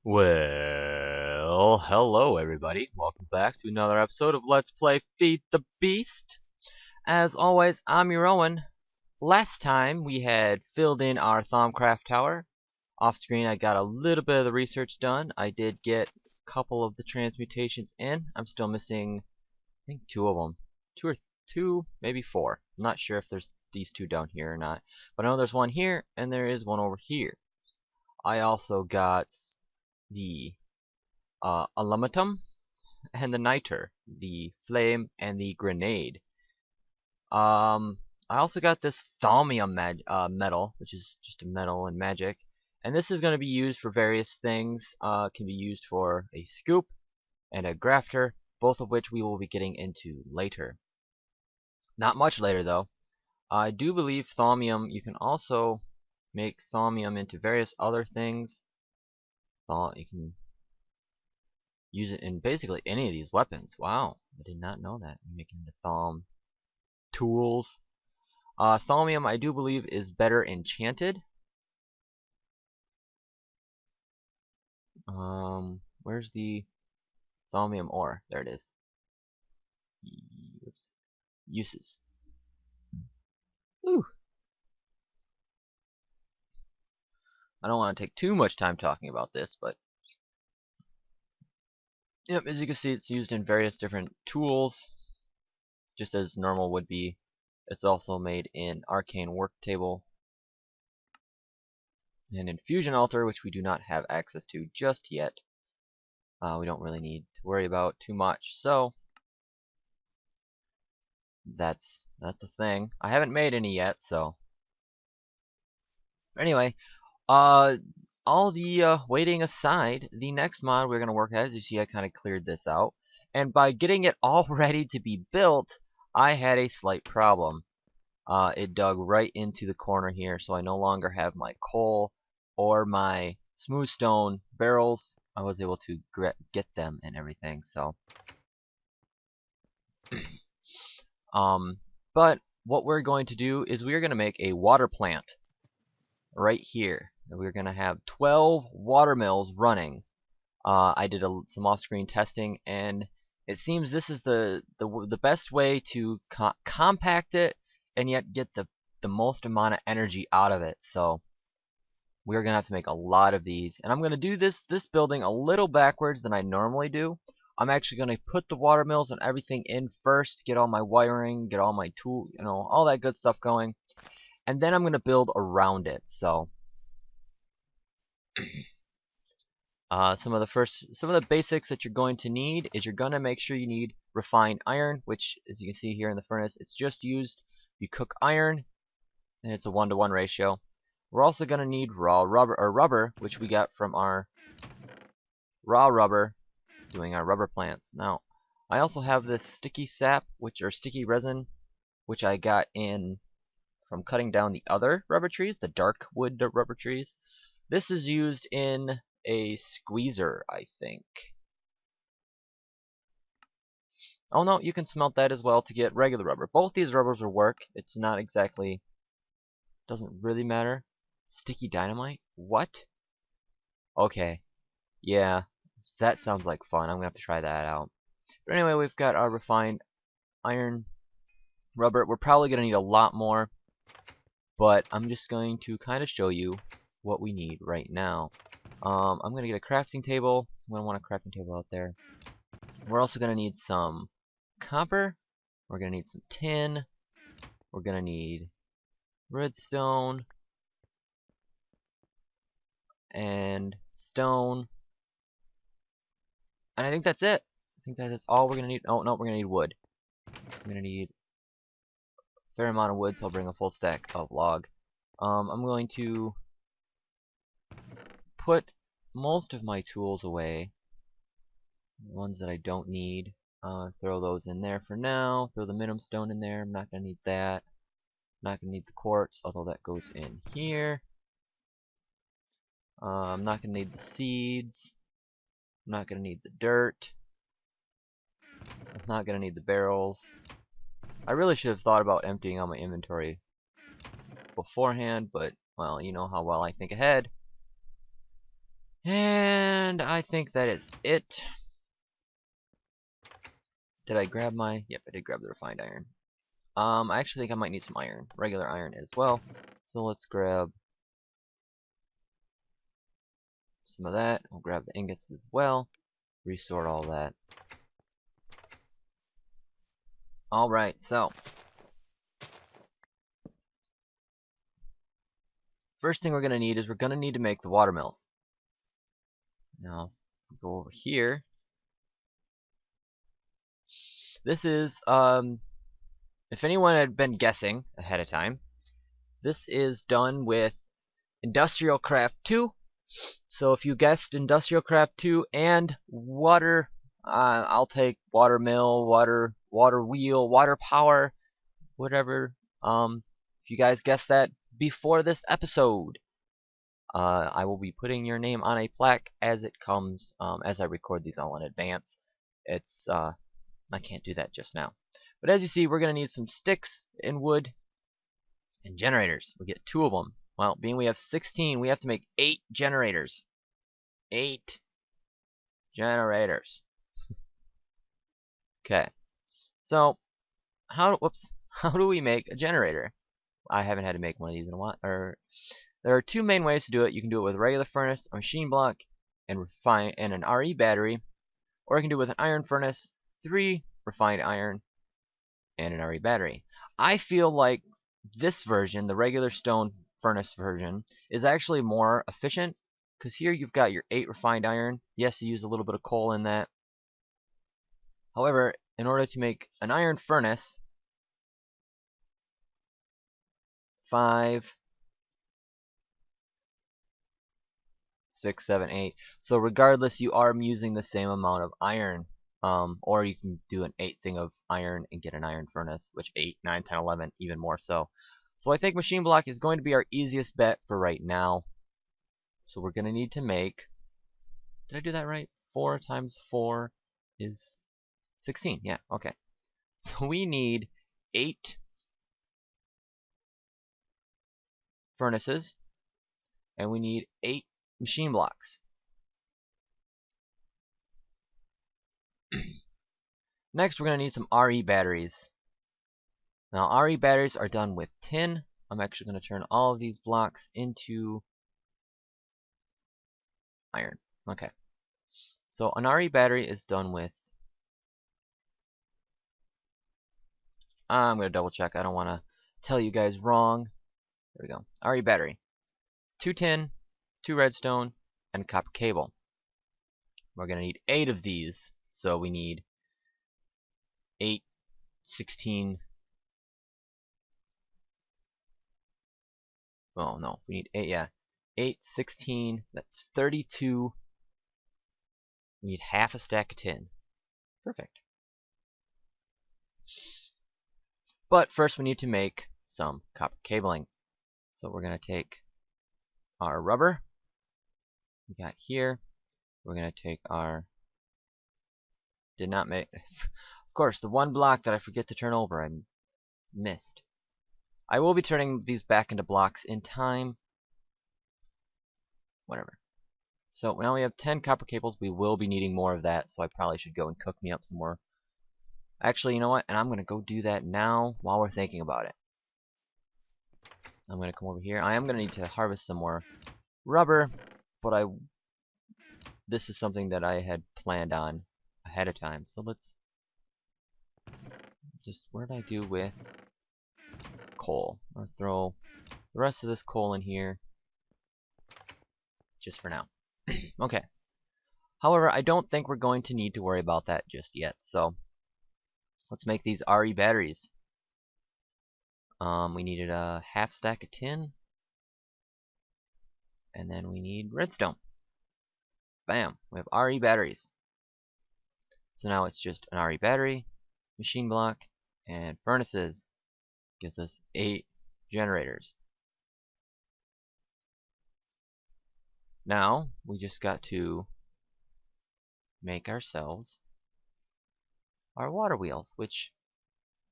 Well, hello everybody. Welcome back to another episode of Let's Play Feed the Beast. As always, I'm your Owen. Last time we had filled in our Thaumcraft tower. Off screen I got a little bit of the research done. I did get a couple of the transmutations in. I'm still missing, I think, two of them. Two, maybe four. I'm not sure if there's these two down here or not. But I know there's one here and there is one over here. I also got the aluminum and the niter, the flame and the grenade. I also got this thaumium metal, which is just a metal and magic, and this is going to be used for various things. Can be used for a scoop and a grafter, both of which we will be getting into later. Not much later though. I do believe thaumium, you can also make thaumium into various other things. You can use it in basically any of these weapons. Wow, I did not know that. Making the Thaum tools. Thaumium, I do believe, is better enchanted. Where's the Thaumium ore? There it is. Oops. Uses. Ooh. I don't want to take too much time talking about this, but yep, as you can see, it's used in various different tools, just as normal would be. It's also made in Arcane Work Table and in Fusion Altar, which we do not have access to just yet. We don't really need to worry about too much, so that's a thing. I haven't made any yet, so anyway, all the waiting aside, the next mod we're going to work at, as you see, I kind of cleared this out, and by getting it all ready to be built, I had a slight problem. It dug right into the corner here, so I no longer have my coal or my smooth stone barrels. I was able to get them and everything, so but what we're going to do is we're going to make a water plant right here. We're going to have 12 water mills running. I did some off-screen testing, and it seems this is the best way to compact it and yet get the most amount of energy out of it. So we're gonna have to make a lot of these, and I'm gonna do this building a little backwards than I normally do. I'm actually gonna put the water mills and everything in first, get all my wiring, get all my tool, all that good stuff going, and then I'm gonna build around it. So some of the basics that you're going to need is you're gonna make sure you need refined iron, which, as you can see here in the furnace, it's just used. You cook iron, and it's a 1-to-1 ratio. We're also gonna need raw rubber, which we got from our raw rubber doing our rubber plants. Now, I also have this sticky sap, sticky resin, which I got in from cutting down the other rubber trees, the dark wood rubber trees. This is used in a squeezer, I think. Oh no, you can smelt that as well to get regular rubber. Both these rubbers will work. It's not exactly, doesn't really matter. Sticky dynamite? What? Okay. Yeah, that sounds like fun. I'm gonna have to try that out. But anyway, we've got our refined iron rubber. We're probably gonna need a lot more, but I'm just going to kind of show you what we need right now. I'm gonna get a crafting table. I'm gonna want a crafting table out there. We're also gonna need some copper. We're gonna need some tin. We're gonna need redstone and stone, and I think that's it. I think that is all we're gonna need. Oh no, we're gonna need wood. I'm gonna need a fair amount of wood, so I'll bring a full stack of log. I'm going to put most of my tools away, the ones that I don't need. Throw those in there for now. Throw the minimum stone in there. I'm not gonna need that. I'm not gonna need the quartz, although that goes in here. I'm not going to need the seeds. I'm not going to need the dirt. I'm not going to need the barrels. I really should have thought about emptying out my inventory beforehand, but, well, you know how well I think ahead. And I think that is it. Did I grab my... Yep, I did grab the refined iron. I actually think I might need some iron. Regular iron as well. So let's grab some of that. We'll grab the ingots as well. Resort all that. Alright, so first thing we're going to need is we're going to need to make the water mills. Now, go over here. This is, if anyone had been guessing ahead of time, this is done with Industrial Craft 2. So if you guessed Industrial Craft 2 and water, I'll take water mill, water wheel, water power, whatever. If you guys guessed that before this episode, I will be putting your name on a plaque as it comes, as I record these all in advance. It's, I can't do that just now. But as you see, we're going to need some sticks and wood and generators. We'll get 2 of them. Well, being we have 16, we have to make 8 generators. 8 generators. Okay. So, how do we make a generator? I haven't had to make one of these in a while. There are 2 main ways to do it. You can do it with a regular furnace, a machine block, and an RE battery, or you can do it with an iron furnace, 3 refined iron, and an RE battery. I feel like this version, the regular stone furnace version, is actually more efficient, because here you've got your 8 refined iron. Yes, you use a little bit of coal in that. However, in order to make an iron furnace, 5, 6, 7, 8. So regardless, you are using the same amount of iron. Or you can do an 8 thing of iron and get an iron furnace, which 8, 9, 10, 11, even more so. So I think machine block is going to be our easiest bet for right now. So we're going to need to make, did I do that right? 4 times 4 is 16. Yeah, okay. So we need 8 furnaces, and we need 8 machine blocks. Next, we're going to need some RE batteries. Now, RE batteries are done with tin. I'm actually going to turn all of these blocks into iron. Okay. So, an RE battery is done with... I'm going to double check. I don't want to tell you guys wrong. There we go. RE battery. 2 tin, 2 redstone, and a copper cable. We're going to need 8 of these. So, we need 8, 16... Oh no, we need 8, yeah. 8, 16, that's 32. We need half a stack of tin. Perfect. But first we need to make some copper cabling. So we're going to take our rubber we got here. We're going to take our... Did not make... Of course, the one block that I forget to turn over, I missed. I will be turning these back into blocks in time. Whatever. So now we have 10 copper cables. We will be needing more of that, so I probably should go and cook me up some more. Actually, you know what? And I'm going to go do that now while we're thinking about it. I'm going to come over here. I am going to need to harvest some more rubber, but this is something that I had planned on ahead of time. So let's just, what did I do with coal? I'll throw the rest of this coal in here just for now. Okay. However, I don't think we're going to need to worry about that just yet. So let's make these RE batteries. We needed a half stack of tin, and then we need redstone. Bam! We have RE batteries. So now it's just an RE battery, machine block, and furnaces. Gives us 8 generators. Now we just got to make ourselves our water wheels, which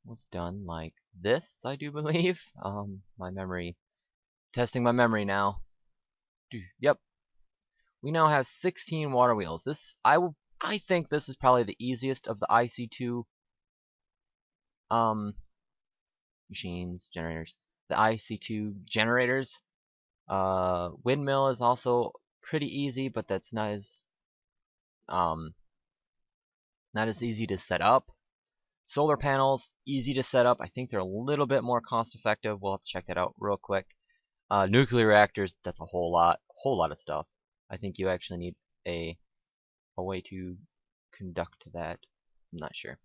was done like this, I do believe. My memory, testing my memory now. Yep. we now have 16 water wheels. I think this is probably the easiest of the IC2 machines, generators. The IC2 generators. Windmill is also pretty easy, but that's not as easy to set up. Solar panels, easy to set up. I think they're a little bit more cost effective. We'll have to check that out real quick. Nuclear reactors, that's a whole lot of stuff. I think you actually need a way to conduct that. I'm not sure.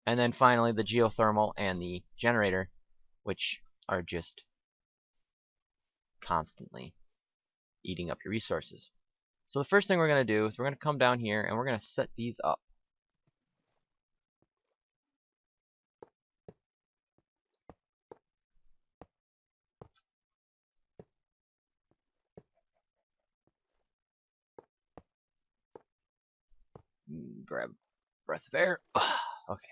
And then finally the geothermal and the generator, which are just constantly eating up your resources. So the first thing we're going to do is we're going to come down here and we're going to set these up. Grab a breath of air. Okay.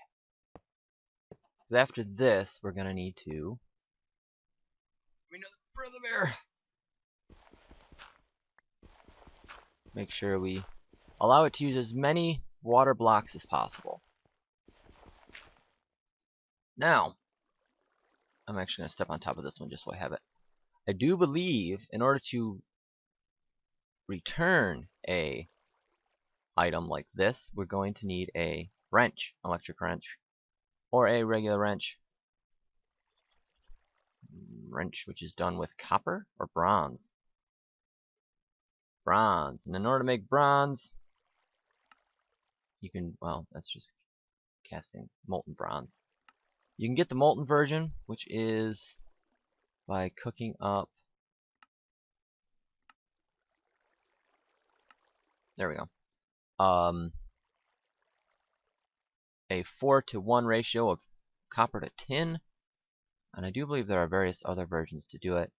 So after this, we're going to need to another breath of air. Make sure we allow it to use as many water blocks as possible. Now, I'm actually going to step on top of this one just so I have it. I do believe in order to return a item like this, we're going to need a wrench, electric wrench, or a regular wrench. Wrench which is done with copper or bronze. Bronze. And in order to make bronze, you can, well, that's just casting molten bronze. You can get the molten version, which is by cooking up. There we go. A 4:1 ratio of copper to tin, and I do believe there are various other versions to do it,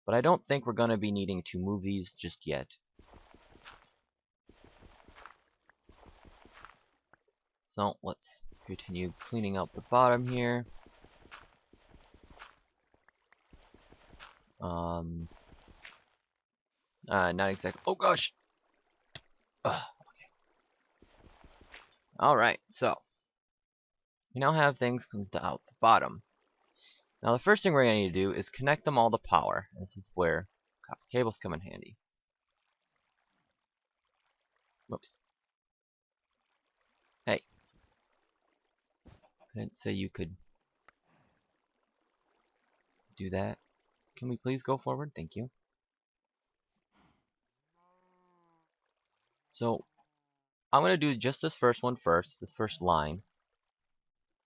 but I don't think we're going to be needing to move these just yet. So let's continue cleaning out the bottom here. Not exactly. Oh gosh. Ugh, okay. All right. So we now have things cleaned out the bottom. Now the first thing we're going to need to do is connect them all to power. This is where copper cables come in handy. Whoops. Hey. I didn't say you could do that. Can we please go forward? Thank you. So I'm going to do just this first one first, this first line.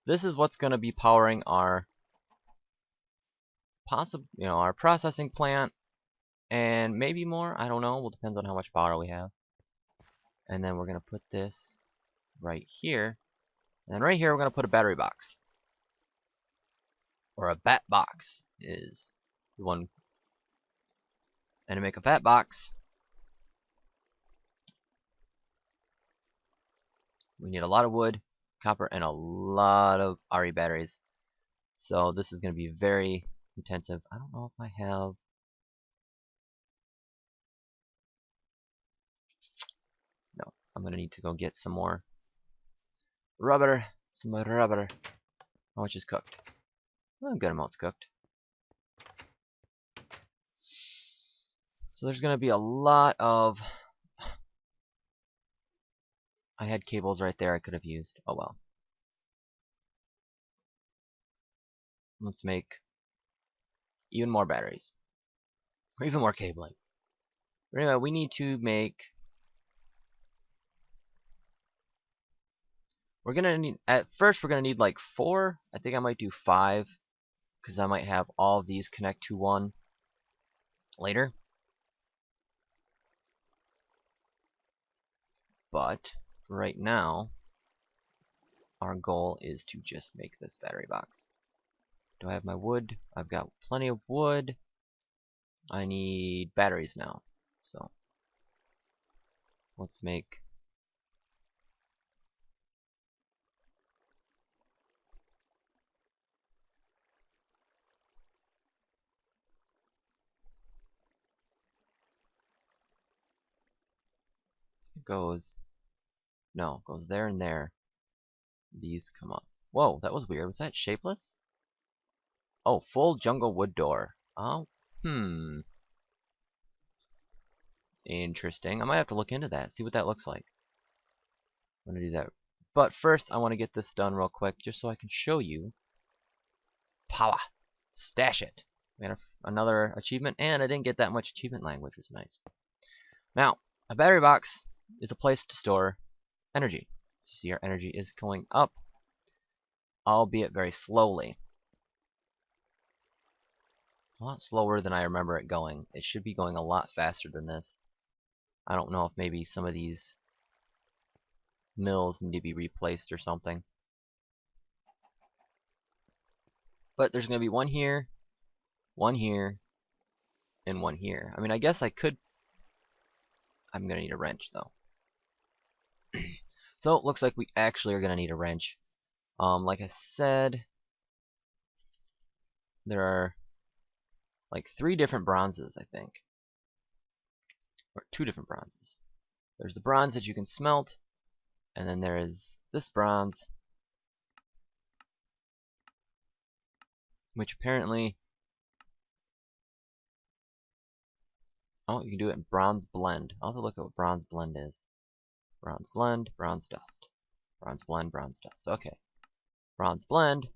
This is what's going to be powering our our processing plant, and maybe more. I don't know. Well, depends on how much power we have. And then we're going to put this right here. And then right here we're going to put a battery box. Or a bat box is the one. And to make a bat box, we need a lot of wood, copper, and a lot of RE batteries. So this is going to be very intensive. I don't know if I have. No, I'm going to need to go get some more rubber. Some more rubber. How much is cooked? Well, a good amount's cooked. So there's going to be a lot of. I had cables right there I could have used. Oh well. Let's make even more batteries. Or even more cabling. But anyway, we need to make. We're gonna need, at first we're gonna need like 4. I think I might do 5, because I might have all of these connect to one later. But right now, our goal is to just make this battery box. Do I have my wood? I've got plenty of wood. I need batteries now. So let's make. goes... No, it goes there and there. These come up. Whoa, that was weird. Was that shapeless? Oh, full jungle wood door. Oh, interesting. I might have to look into that, see what that looks like. I'm gonna do that. But first, I want to get this done real quick, just so I can show you. Power! Stash it! We got another achievement, and I didn't get that much achievement language, which was nice. Now, a battery box is a place to store energy. You see our energy is going up, albeit very slowly. A lot slower than I remember it going. It should be going a lot faster than this. I don't know if maybe some of these mills need to be replaced or something. But there's going to be one here, and one here. I mean, I guess I could... I'm going to need a wrench, though. So, it looks like we actually are going to need a wrench. Like I said, there are like 3 different bronzes, I think. Or 2 different bronzes. There's the bronze that you can smelt, and then there is this bronze, which apparently... Oh, you can do it in bronze blend. I'll have to look at what bronze blend is. Bronze blend, bronze dust. Bronze blend, bronze dust. Okay. Bronze blend.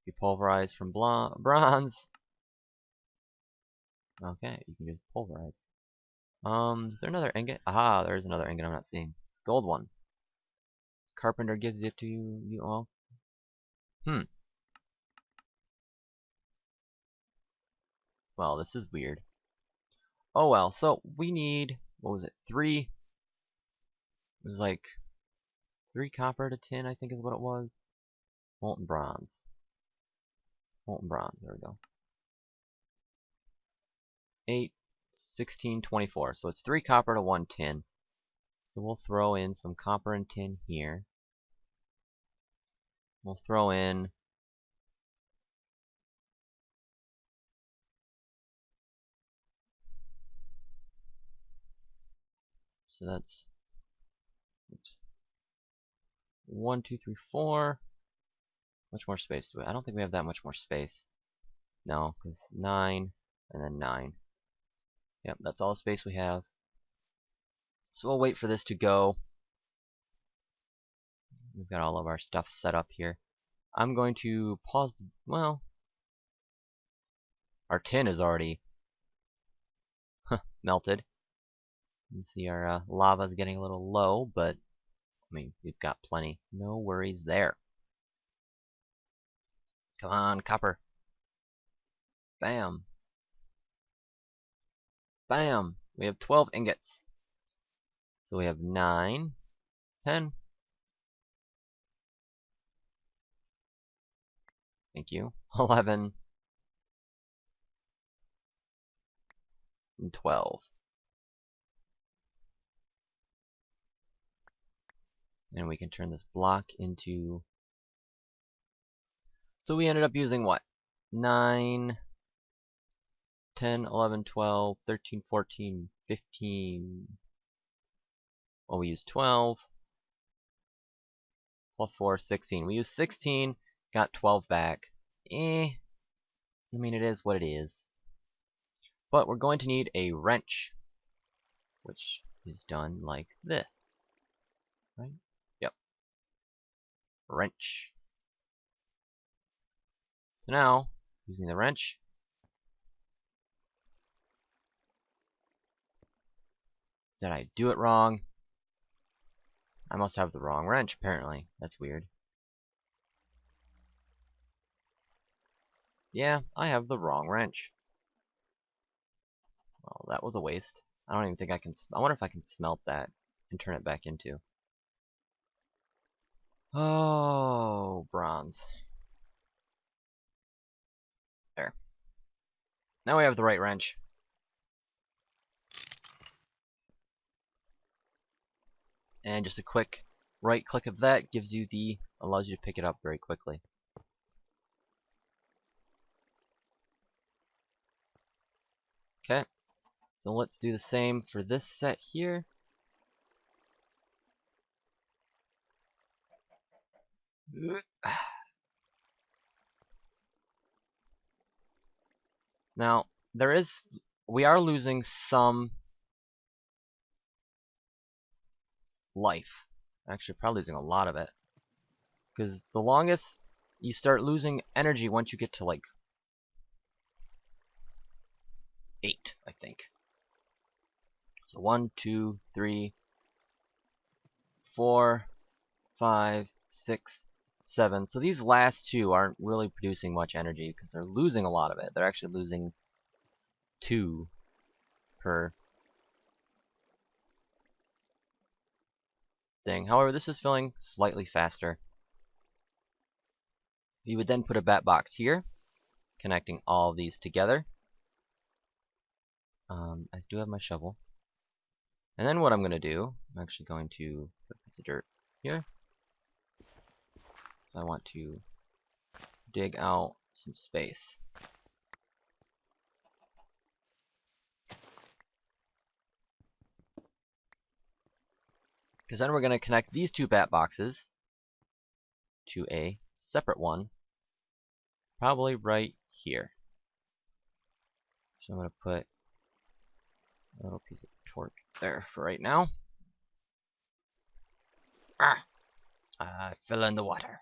You pulverize from bronze. Okay, you can just pulverize. Is there another ingot? Aha, there's another ingot I'm not seeing. It's a gold one. Carpenter gives it to you all. Well, this is weird. Oh well, so we need, what was it, 3? It was like 3 copper to tin, I think is what it was. Molten bronze. Molten bronze, there we go. 8, 16, 24. So it's 3 copper to 1 tin. So we'll throw in some copper and tin here. We'll throw in so that's, oops, 1, 2, 3, 4. Much more space do we? I don't think we have that much more space. No, because 9 and then 9. Yep, that's all the space we have. So we'll wait for this to go. We've got all of our stuff set up here. I'm going to pause the, well, our tin is already melted. You can see our lava is getting a little low, but I mean, we've got plenty. No worries there. Come on, copper. Bam. Bam. We have 12 ingots. So we have 9, 10. Thank you. 11. And 12. And we can turn this block into... So we ended up using what? 9, 10, 11, 12, 13, 14, 15... Well, we used 12. Plus 4, 16. We used 16, got 12 back. I mean, it is what it is. But we're going to need a wrench, which is done like this. Right? Yep. Wrench. So now, using the wrench, did I do it wrong? I must have the wrong wrench, apparently. That's weird. Yeah, I have the wrong wrench. Well, that was a waste. I don't even think I can... I wonder if I can smelt that and turn it back into... Oh, bronze. There. Now we have the right wrench. And just a quick right click of that gives you the... allows you to pick it up very quickly. Okay. So let's do the same for this set here. Now, we are losing some life. Actually, probably losing a lot of it. Because the longest you start losing energy once you get to like 8, I think. So 1, 2, 3, 4, 5, 6, 7. So these last two aren't really producing much energy because they're losing a lot of it. They're actually losing 2 per thing. However, this is filling slightly faster. You would then put a bat box here, connecting all of these together. I do have my shovel. And then what I'm going to do, I'm actually going to put a piece of dirt here. So I want to dig out some space. Because then we're going to connect these two bat boxes to a separate one, probably right here. So I'm going to put a little piece of torque there for right now. I fell in the water.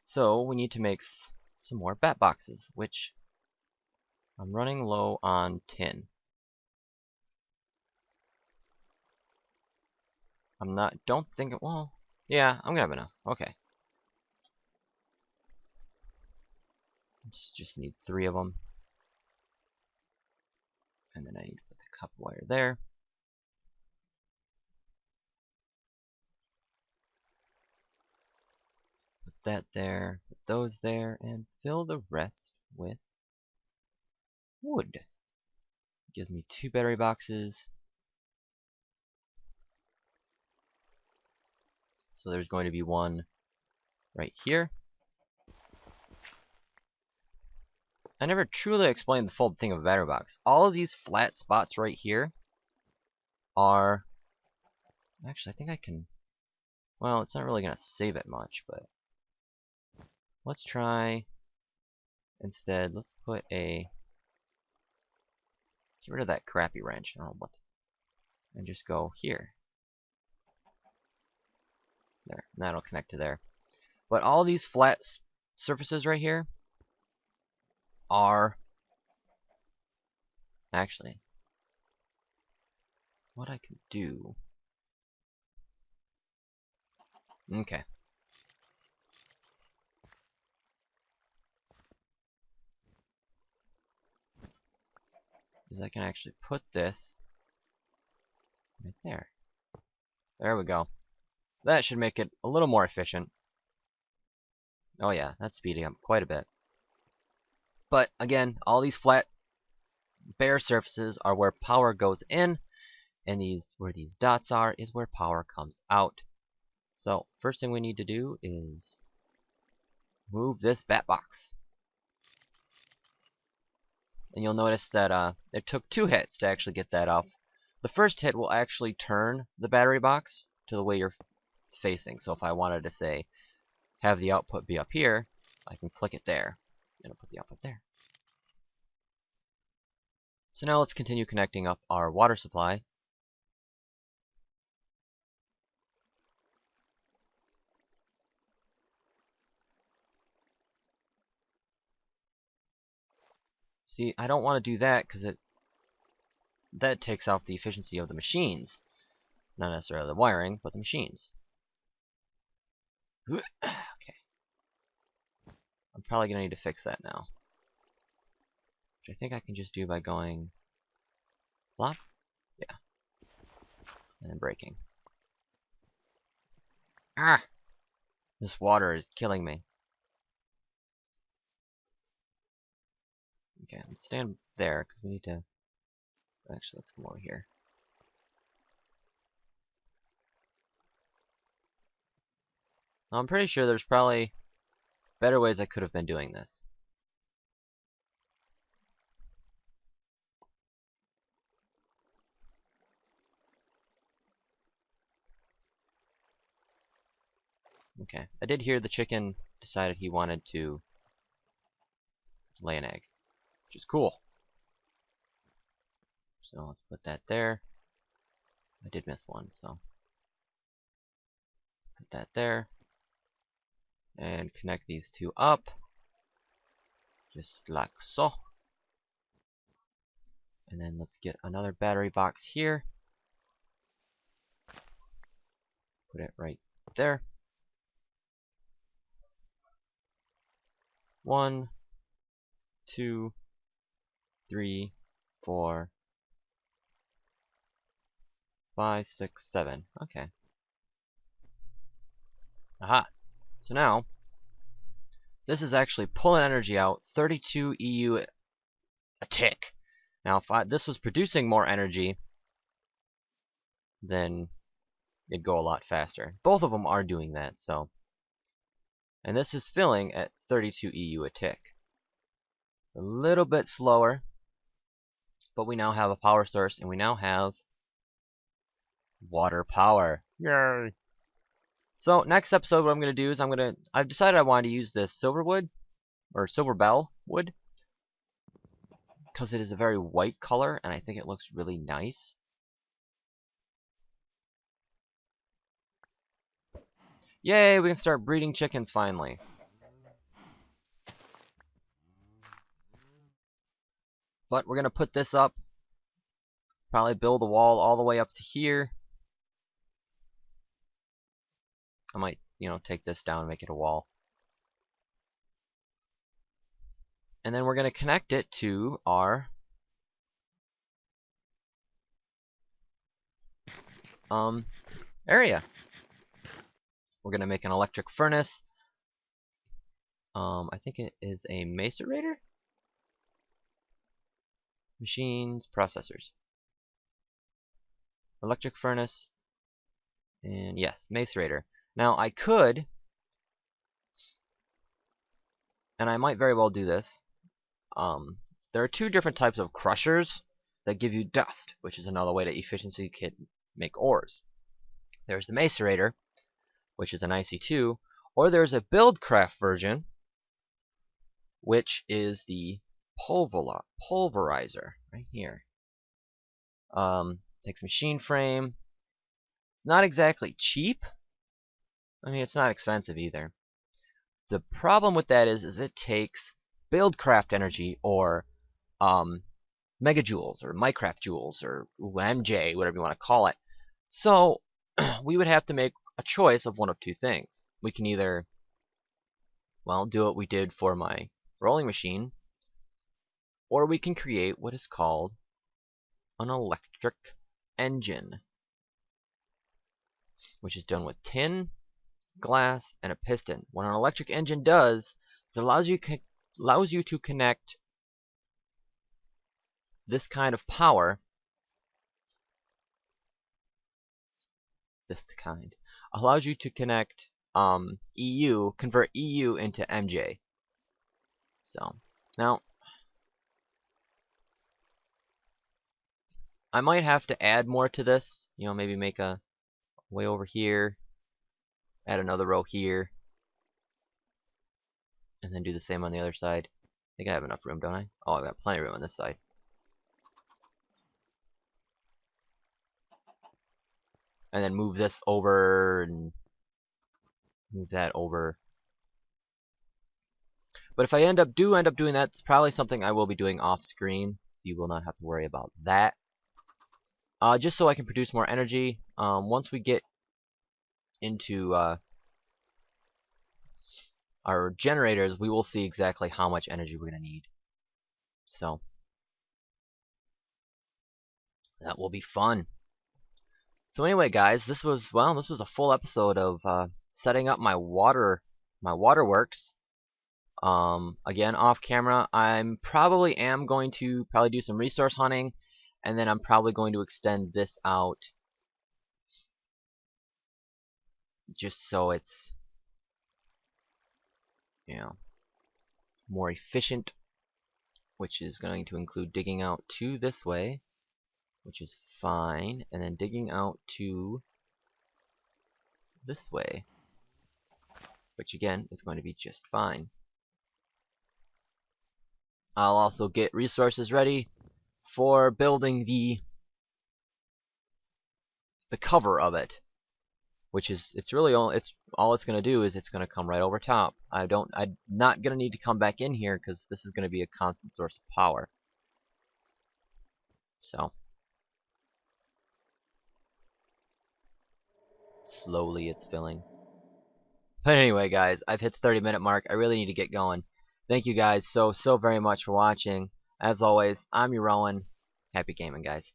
So we need to make some more bat boxes, which I'm running low on tin. Don't think, well, yeah, I'm gonna have enough. Okay. Just need 3 of them. And then I need to put the copper wire there. Put that there, put those there, and fill the rest with wood. Gives me 2 battery boxes. So there's going to be one right here. I never truly explained the full thing of a battery box. All of these flat spots right here are... Actually, I think I can... Well, it's not really going to save it much, but... Let's try... Instead, let's put a... Get rid of that crappy wrench. I don't know what... And just go here. There. And that'll connect to there. But all these flat surfaces right here are... Actually... What I can do... Okay. Is I can actually put this right there. There we go. That should make it a little more efficient. Oh yeah, that's speeding up quite a bit. But again, all these flat, bare surfaces are where power goes in, and where these dots are is where power comes out. So first thing we need to do is move this bat box. And you'll notice that it took 2 hits to actually get that off. The first hit will actually turn the battery box to the way you're facing. So if I wanted to say have the output be up here, I can click it there and it'll put the output there. So now let's continue connecting up our water supply. See, I don't want to do that because that takes off the efficiency of the machines. Not necessarily the wiring, but the machines. Okay. I'm probably going to need to fix that now. Which I think I can just do by going flop. Yeah. And then breaking. Ah! This water is killing me. Okay, let's stand there because we need to... Actually, let's come over here. I'm pretty sure there's probably better ways I could have been doing this. Okay, I did hear the chicken decided he wanted to lay an egg, which is cool. So let's put that there. I did miss one, so put that there. And connect these two up. Just like so. And then let's get another battery box here. Put it right there. 1, 2, 3, 4, 5, 6, 7. Okay. Aha. So now, this is actually pulling energy out 32 EU a tick. Now, if this was producing more energy, then it'd go a lot faster. Both of them are doing that, so. And this is filling at 32 EU a tick. A little bit slower, but we now have a power source, and we now have water power. Yay! So next episode, what I'm gonna do is I've decided I want to use this silver wood or silver bell wood because it is a very white color, and I think it looks really nice. Yay! We can start breeding chickens finally. But we're gonna put this up. Probably build a wall all the way up to here. I might, take this down and make it a wall. And then we're going to connect it to our area. We're going to make an electric furnace. I think it is a macerator? Machines, processors. Electric furnace. And yes, macerator. Now I could, and I might very well do this, there are two different types of crushers that give you dust, which is another way to efficiently make ores. There's the macerator, which is an IC2, or there's a buildcraft version, which is the pulverizer right here. Takes machine frame. It's not exactly cheap. I mean, it's not expensive either. The problem with that is it takes buildcraft energy, or megajoules, or Minecraft joules, or MJ, whatever you want to call it. So we would have to make a choice of one of two things. We can either, well, do what we did for my rolling machine, or we can create what is called an electric engine, which is done with tin, glass, and a piston. What an electric engine does is it allows you to connect this kind of power. Allows you to connect convert EU into MJ. So now I might have to add more to this. Maybe make a way over here, add another row here, and then do the same on the other side. I think I have enough room, don't I? Oh, I've got plenty of room on this side. And then move this over and move that over. But if I end up doing that, it's probably something I will be doing off screen, so you will not have to worry about that. Just so I can produce more energy. Once we get into our generators, we will see exactly how much energy we're going to need. So that will be fun. So anyway, guys, this was a full episode of setting up my waterworks. Again, off camera, I'm probably going to do some resource hunting, and then I'm probably going to extend this out just so it's more efficient, which is going to include digging out to this way, which is fine, and then digging out to this way. which again is going to be just fine. I'll also get resources ready for building the cover of it, which is all it's going to do is it's going to come right over top. I'm not going to need to come back in here because this is going to be a constant source of power. So slowly it's filling. But anyway, guys, I've hit the 30-minute mark. I really need to get going. Thank you guys so very much for watching. As always, I'm your Rowan. Happy gaming, guys.